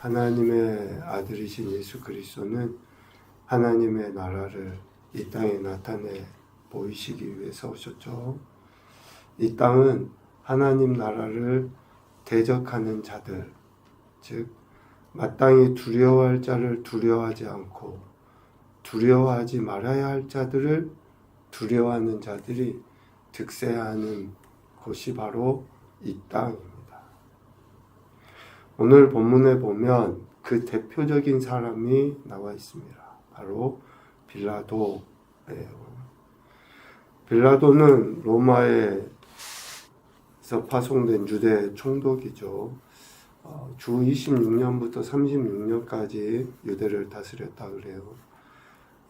하나님의 아들이신 예수 그리스도는 하나님의 나라를 이 땅에 나타내 보이시기 위해서 오셨죠. 이 땅은 하나님 나라를 대적하는 자들, 즉 마땅히 두려워할 자를 두려워하지 않고 두려워하지 말아야 할 자들을 두려워하는 자들이 득세하는 곳이 바로 이 땅입니다. 오늘 본문에 보면 그 대표적인 사람이 나와 있습니다. 바로 빌라도예요. 빌라도는 로마에서 파송된 유대 총독이죠. 주 26년부터 36년까지 유대를 다스렸다 그래요.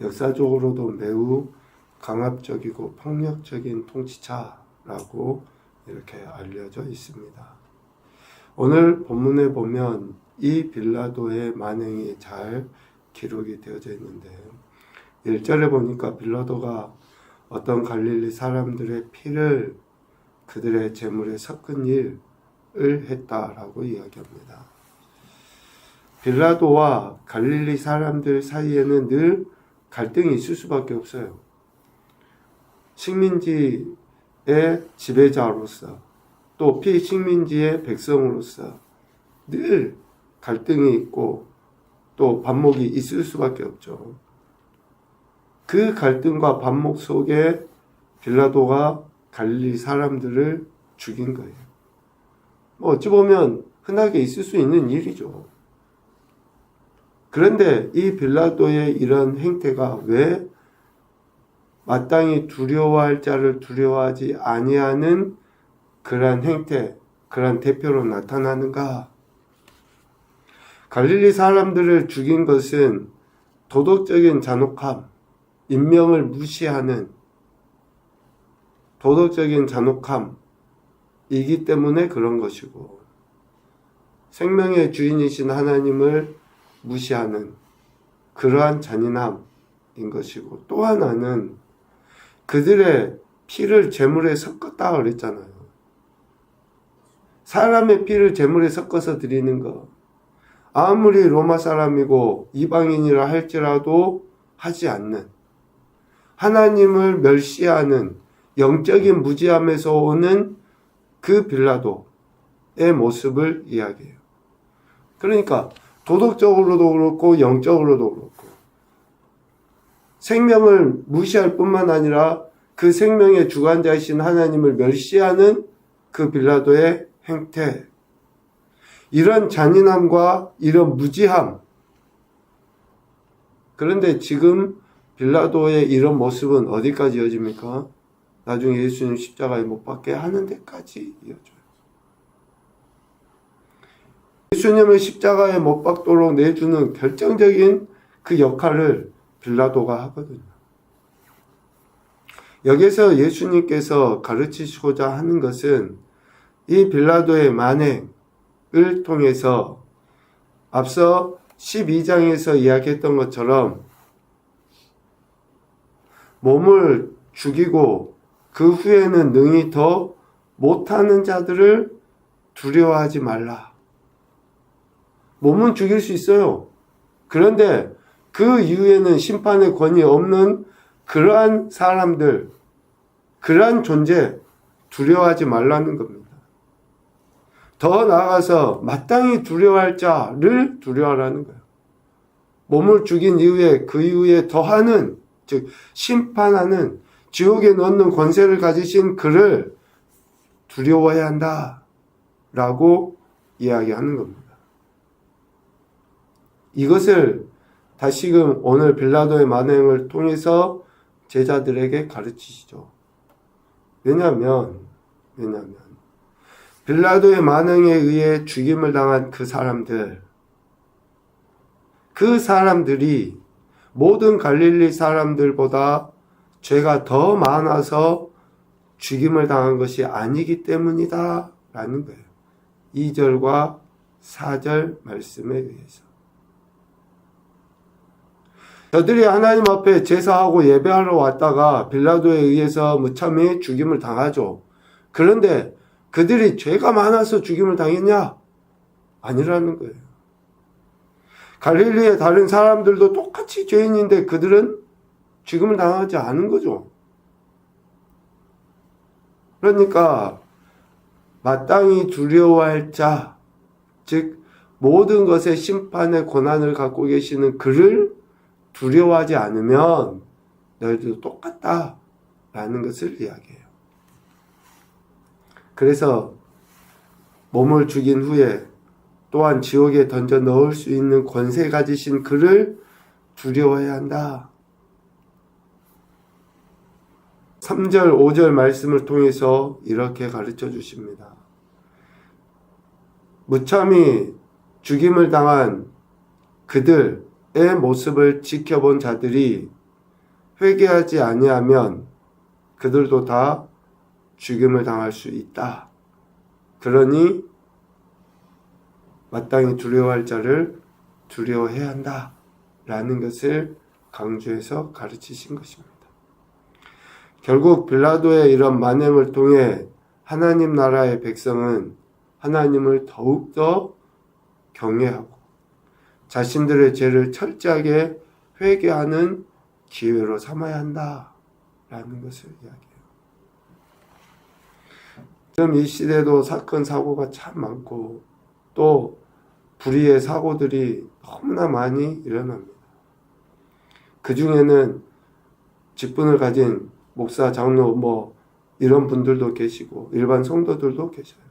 역사적으로도 매우 강압적이고 폭력적인 통치자라고 이렇게 알려져 있습니다. 오늘 본문에 보면 이 빌라도의 만행이 잘 기록이 되어져 있는데 1절에 보니까 빌라도가 어떤 갈릴리 사람들의 피를 그들의 제물에 섞은 일을 했다라고 이야기합니다. 빌라도와 갈릴리 사람들 사이에는 늘 갈등이 있을 수밖에 없어요. 식민지의 지배자로서 또 피식민지의 백성으로서 늘 갈등이 있고 또 반목이 있을 수밖에 없죠. 그 갈등과 반목 속에 빌라도가 갈릴리 사람들을 죽인 거예요. 어찌 보면 흔하게 있을 수 있는 일이죠. 그런데 이 빌라도의 이런 행태가 왜 마땅히 두려워할 자를 두려워하지 아니하는 그러한 행태, 그러한 대표로 나타나는가? 갈릴리 사람들을 죽인 것은 도덕적인 잔혹함, 인명을 무시하는 도덕적인 잔혹함이기 때문에 그런 것이고, 생명의 주인이신 하나님을 무시하는 그러한 잔인함인 것이고, 또 하나는 그들의 피를 제물에 섞었다 그랬잖아요. 사람의 피를 제물에 섞어서 드리는 것, 아무리 로마 사람이고 이방인이라 할지라도 하지 않는, 하나님을 멸시하는 영적인 무지함에서 오는 그 빌라도의 모습을 이야기해요. 그러니까 도덕적으로도 그렇고 영적으로도 그렇고 생명을 무시할 뿐만 아니라 그 생명의 주관자이신 하나님을 멸시하는 그 빌라도의 행태, 이런 잔인함과 이런 무지함. 그런데 지금 빌라도의 이런 모습은 어디까지 이어집니까? 나중에 예수님 십자가에 못 박게 하는 데까지 이어져요. 예수님을 십자가에 못 박도록 내주는 결정적인 그 역할을 빌라도가 하거든요. 여기서 예수님께서 가르치시고자 하는 것은 이 빌라도의 만행을 통해서 앞서 12장에서 이야기했던 것처럼 몸을 죽이고 그 후에는 능히 더 못하는 자들을 두려워하지 말라. 몸은 죽일 수 있어요. 그런데 그 이후에는 심판의 권위 없는 그러한 사람들, 그러한 존재 두려워하지 말라는 겁니다. 더 나아가서 마땅히 두려워할 자를 두려워하라는 거예요. 몸을 죽인 이후에 그 이후에 더하는, 즉 심판하는, 지옥에 넣는 권세를 가지신 그를 두려워해야 한다라고 이야기하는 겁니다. 이것을 다시금 오늘 빌라도의 만행을 통해서 제자들에게 가르치시죠. 왜냐하면 빌라도의 만행에 의해 죽임을 당한 그 사람들이 모든 갈릴리 사람들보다 죄가 더 많아서 죽임을 당한 것이 아니기 때문이다 라는 거예요. 2절과 4절 말씀에 의해서. 저들이 하나님 앞에 제사하고 예배하러 왔다가 빌라도에 의해서 무참히 죽임을 당하죠. 그런데 그들이 죄가 많아서 죽임을 당했냐? 아니라는 거예요. 갈릴리의 다른 사람들도 똑같이 죄인인데 그들은 죽임을 당하지 않은 거죠. 그러니까 마땅히 두려워할 자, 즉 모든 것의 심판의 권한을 갖고 계시는 그를 두려워하지 않으면 너희들도 똑같다라는 것을 이야기해요. 그래서 몸을 죽인 후에 또한 지옥에 던져 넣을 수 있는 권세 가지신 그를 두려워해야 한다. 3절, 5절 말씀을 통해서 이렇게 가르쳐 주십니다. 무참히 죽임을 당한 그들의 모습을 지켜본 자들이 회개하지 아니하면 그들도 다 죽임을 당할 수 있다. 그러니 마땅히 두려워할 자를 두려워해야 한다. 라는 것을 강조해서 가르치신 것입니다. 결국 빌라도의 이런 만행을 통해 하나님 나라의 백성은 하나님을 더욱더 경외하고 자신들의 죄를 철저하게 회개하는 기회로 삼아야 한다라는 것을 이야기해요. 지금 이 시대도 사건 사고가 참 많고 또 불의의 사고들이 너무나 많이 일어납니다. 그 중에는 직분을 가진 목사, 장로 이런 분들도 계시고 일반 성도들도 계셔요.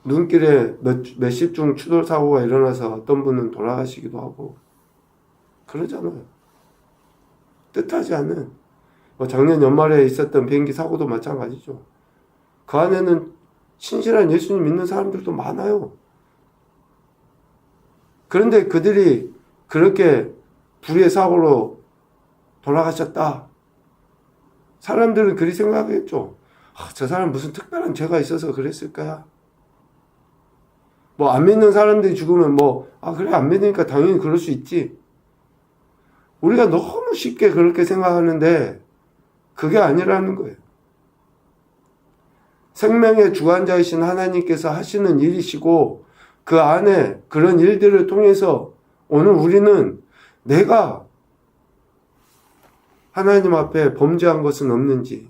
눈길에 몇십 중 추돌 사고가 일어나서 어떤 분은 돌아가시기도 하고 그러잖아요. 뜻하지 않은 작년 연말에 있었던 비행기 사고도 마찬가지죠. 그 안에는 신실한 예수님 믿는 사람들도 많아요. 그런데 그들이 그렇게 불의의 사고로 돌아가셨다. 사람들은 그리 생각했죠. 저 사람 무슨 특별한 죄가 있어서 그랬을 거야. 안 믿는 사람들이 죽으면 그래 안 믿으니까 당연히 그럴 수 있지. 우리가 너무 쉽게 그렇게 생각하는데 그게 아니라는 거예요. 생명의 주관자이신 하나님께서 하시는 일이시고 그 안에 그런 일들을 통해서 오늘 우리는 내가 하나님 앞에 범죄한 것은 없는지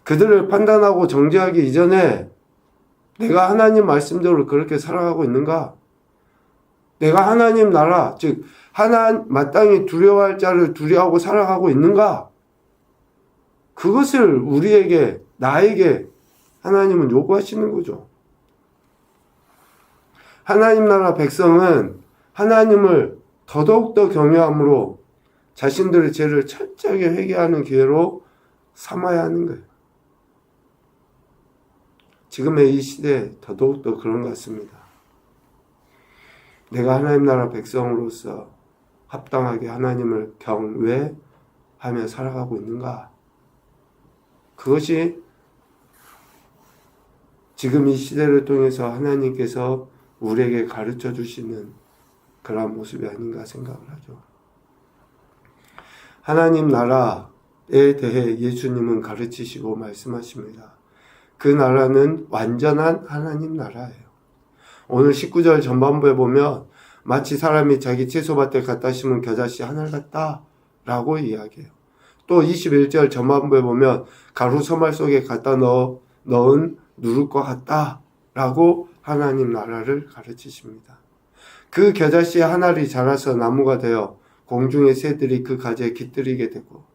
그들을 판단하고 정죄하기 이전에 내가 하나님 말씀대로 그렇게 살아가고 있는가? 내가 하나님 나라, 즉 마땅히 두려워할 자를 두려워하고 살아가고 있는가? 그것을 나에게 하나님은 요구하시는 거죠. 하나님 나라 백성은 하나님을 더더욱더 경외함으로 자신들의 죄를 철저하게 회개하는 기회로 삼아야 하는 거예요. 지금의 이 시대에 더더욱더 그런 것 같습니다. 내가 하나님 나라 백성으로서 합당하게 하나님을 경외하며 살아가고 있는가? 그것이 지금 이 시대를 통해서 하나님께서 우리에게 가르쳐 주시는 그러한 모습이 아닌가 생각을 하죠. 하나님 나라에 대해 예수님은 가르치시고 말씀하십니다. 그 나라는 완전한 하나님 나라예요. 오늘 19절 전반부에 보면 마치 사람이 자기 채소밭에 갖다 심은 겨자씨 하늘 같다 라고 이야기해요. 또 21절 전반부에 보면 가루 서말 속에 갖다 넣은 누룩과 같다 라고 하나님 나라를 가르치십니다. 그 겨자씨 하나를 자라서 나무가 되어 공중의 새들이 그 가지에 깃들이게 되고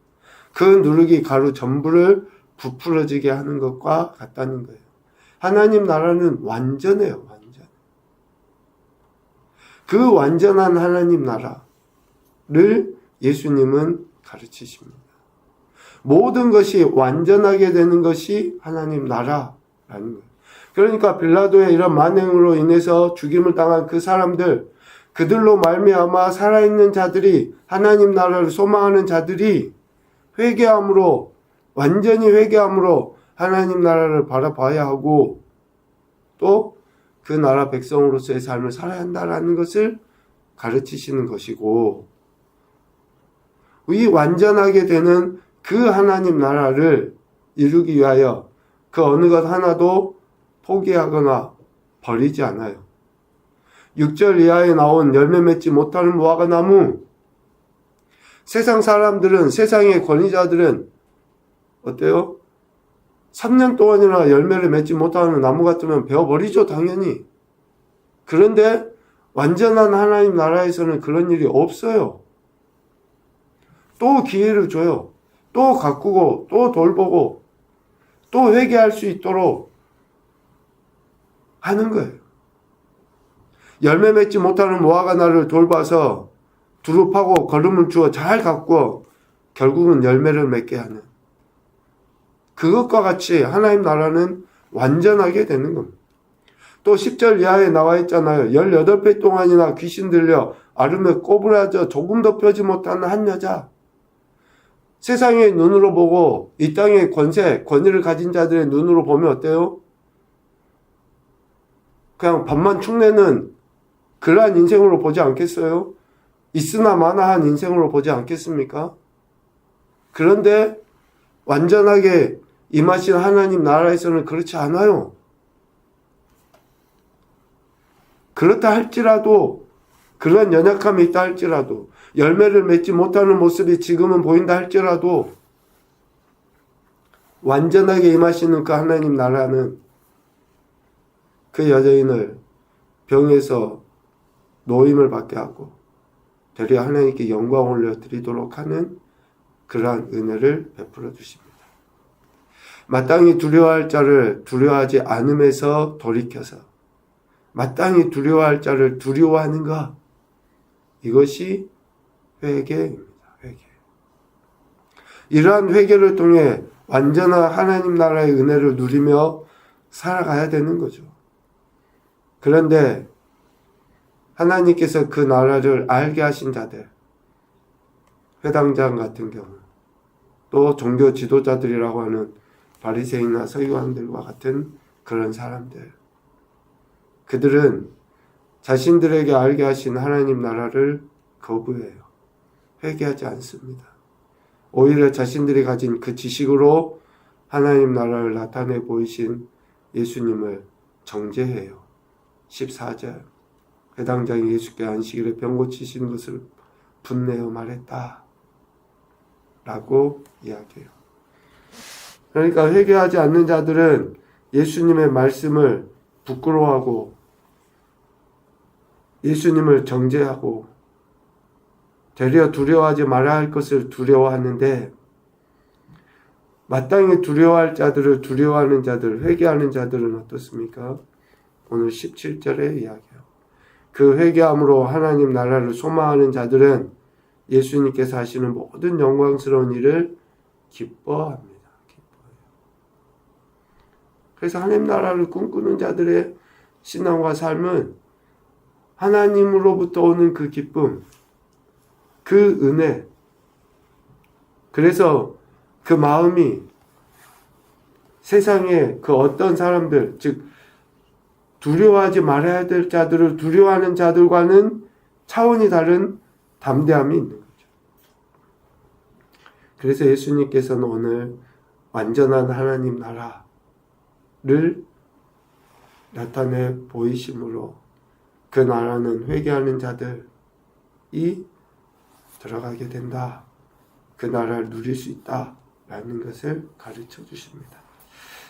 그 누룩이 가루 전부를 부풀어지게 하는 것과 같다는 거예요. 하나님 나라는 완전해요. 완전. 그 완전한 하나님 나라를 예수님은 가르치십니다. 모든 것이 완전하게 되는 것이 하나님 나라라는 거예요. 그러니까 빌라도의 이런 만행으로 인해서 죽임을 당한 그 사람들, 그들로 말미암아 살아있는 자들이 하나님 나라를 소망하는 자들이 회개함으로 완전히 회개함으로 하나님 나라를 바라봐야 하고 또 그 나라 백성으로서의 삶을 살아야 한다라는 것을 가르치시는 것이고 이 완전하게 되는 그 하나님 나라를 이루기 위하여 그 어느 것 하나도 포기하거나 버리지 않아요. 6절 이하에 나온 열매 맺지 못하는 무화과 나무. 세상 사람들은, 세상의 권위자들은 어때요? 3년 동안이나 열매를 맺지 못하는 나무 같으면 베어버리죠, 당연히. 그런데 완전한 하나님 나라에서는 그런 일이 없어요. 또 기회를 줘요. 또 가꾸고, 또 돌보고, 또 회개할 수 있도록 하는 거예요. 열매 맺지 못하는 무화과 나를 돌봐서 두루 파고 거름을 주어 잘 가꾸어 결국은 열매를 맺게 하는, 그것과 같이 하나님 나라는 완전하게 되는 겁니다. 또 10절 이하에 나와 있잖아요. 18배 동안이나 귀신 들려 아름에 꼬부라져 조금도 펴지 못하는 한 여자. 세상의 눈으로 보고 이 땅의 권위를 가진 자들의 눈으로 보면 어때요? 그냥 밥만 축내는 그러한 인생으로 보지 않겠어요? 있으나 마나한 인생으로 보지 않겠습니까? 그런데 완전하게 임하신 하나님 나라에서는 그렇지 않아요. 그렇다 할지라도, 그런 연약함이 있다 할지라도, 열매를 맺지 못하는 모습이 지금은 보인다 할지라도, 완전하게 임하시는 그 하나님 나라는 그 여자인을 병에서 노임을 받게 하고 되려 하나님께 영광 올려드리도록 하는 그러한 은혜를 베풀어 주십니다. 마땅히 두려워할 자를 두려워하지 않음에서 돌이켜서 마땅히 두려워할 자를 두려워하는 것, 이것이 회개입니다. 회개. 이러한 회개를 통해 완전한 하나님 나라의 은혜를 누리며 살아가야 되는 거죠. 그런데 하나님께서 그 나라를 알게 하신 자들, 회당장 같은 경우, 또 종교 지도자들이라고 하는 바리새인이나 서기관들과 같은 그런 사람들, 그들은 자신들에게 알게 하신 하나님 나라를 거부해요. 회개하지 않습니다. 오히려 자신들이 가진 그 지식으로 하나님 나라를 나타내 보이신 예수님을 정죄해요. 14절, 회당장이 예수께 안식일에 병 고치신 것을 분내어 말했다 라고 이야기해요. 그러니까 회개하지 않는 자들은 예수님의 말씀을 부끄러워하고 예수님을 정죄하고 되려 두려워하지 말아야 할 것을 두려워하는데, 마땅히 두려워할 자들을 두려워하는 자들, 회개하는 자들은 어떻습니까? 오늘 17절에 이야기해요. 그 회개함으로 하나님 나라를 소망하는 자들은 예수님께서 하시는 모든 영광스러운 일을 기뻐합니다. 기뻐해요. 그래서 하나님 나라를 꿈꾸는 자들의 신앙과 삶은 하나님으로부터 오는 그 기쁨, 그 은혜, 그래서 그 마음이 세상의 그 어떤 사람들, 즉 두려워하지 말아야 될 자들을 두려워하는 자들과는 차원이 다른 담대함이 있는 거죠. 그래서 예수님께서는 오늘 완전한 하나님 나라를 나타내 보이심으로 그 나라는 회개하는 자들이 들어가게 된다. 그 나라를 누릴 수 있다. 라는 것을 가르쳐 주십니다.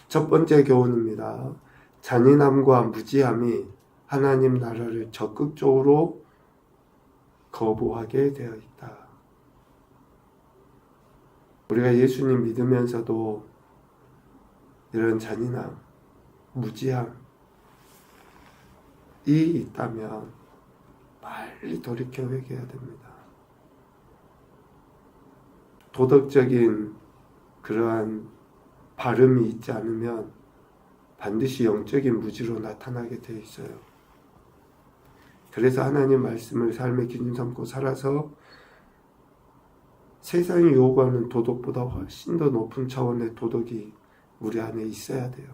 첫 번째 교훈입니다. 잔인함과 무지함이 하나님 나라를 적극적으로 거부하게 되어 있다. 우리가 예수님 믿으면서도 이런 잔인함, 무지함이 있다면 빨리 돌이켜 회개해야 됩니다. 도덕적인 그러한 발음이 있지 않으면 반드시 영적인 무지로 나타나게 되어 있어요. 그래서 하나님 말씀을 삶의 기준 삼고 살아서 세상이 요구하는 도덕보다 훨씬 더 높은 차원의 도덕이 우리 안에 있어야 돼요.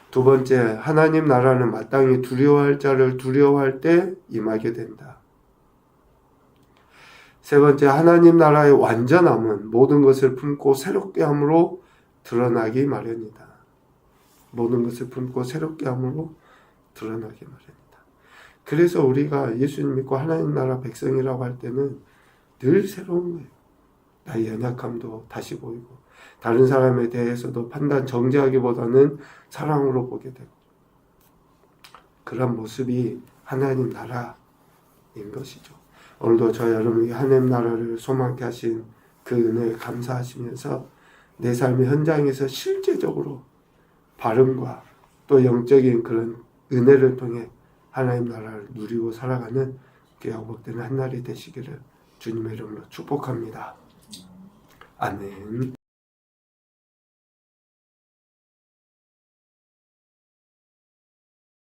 두 번째, 하나님 나라는 마땅히 두려워할 자를 두려워할 때 임하게 된다. 세 번째, 하나님 나라의 완전함은 모든 것을 품고 새롭게 함으로 드러나기 마련이다. 모든 것을 품고 새롭게 함으로 드러나게 마련이다. 그래서 우리가 예수님 믿고 하나님 나라 백성이라고 할 때는 늘 새로운 거예요. 나의 연약함도 다시 보이고 다른 사람에 대해서도 판단 정죄하기보다는 사랑으로 보게 되고 그런 모습이 하나님 나라인 것이죠. 오늘도 저 여러분이 하나님 나라를 소망케 하신 그 은혜에 감사하시면서 내 삶의 현장에서 실제적으로 발음과 또 영적인 그런 은혜를 통해 하나님 나라를 누리고 살아가는 귀하고 복되는 한 날이 되시기를 주님의 이름으로 축복합니다. 아멘.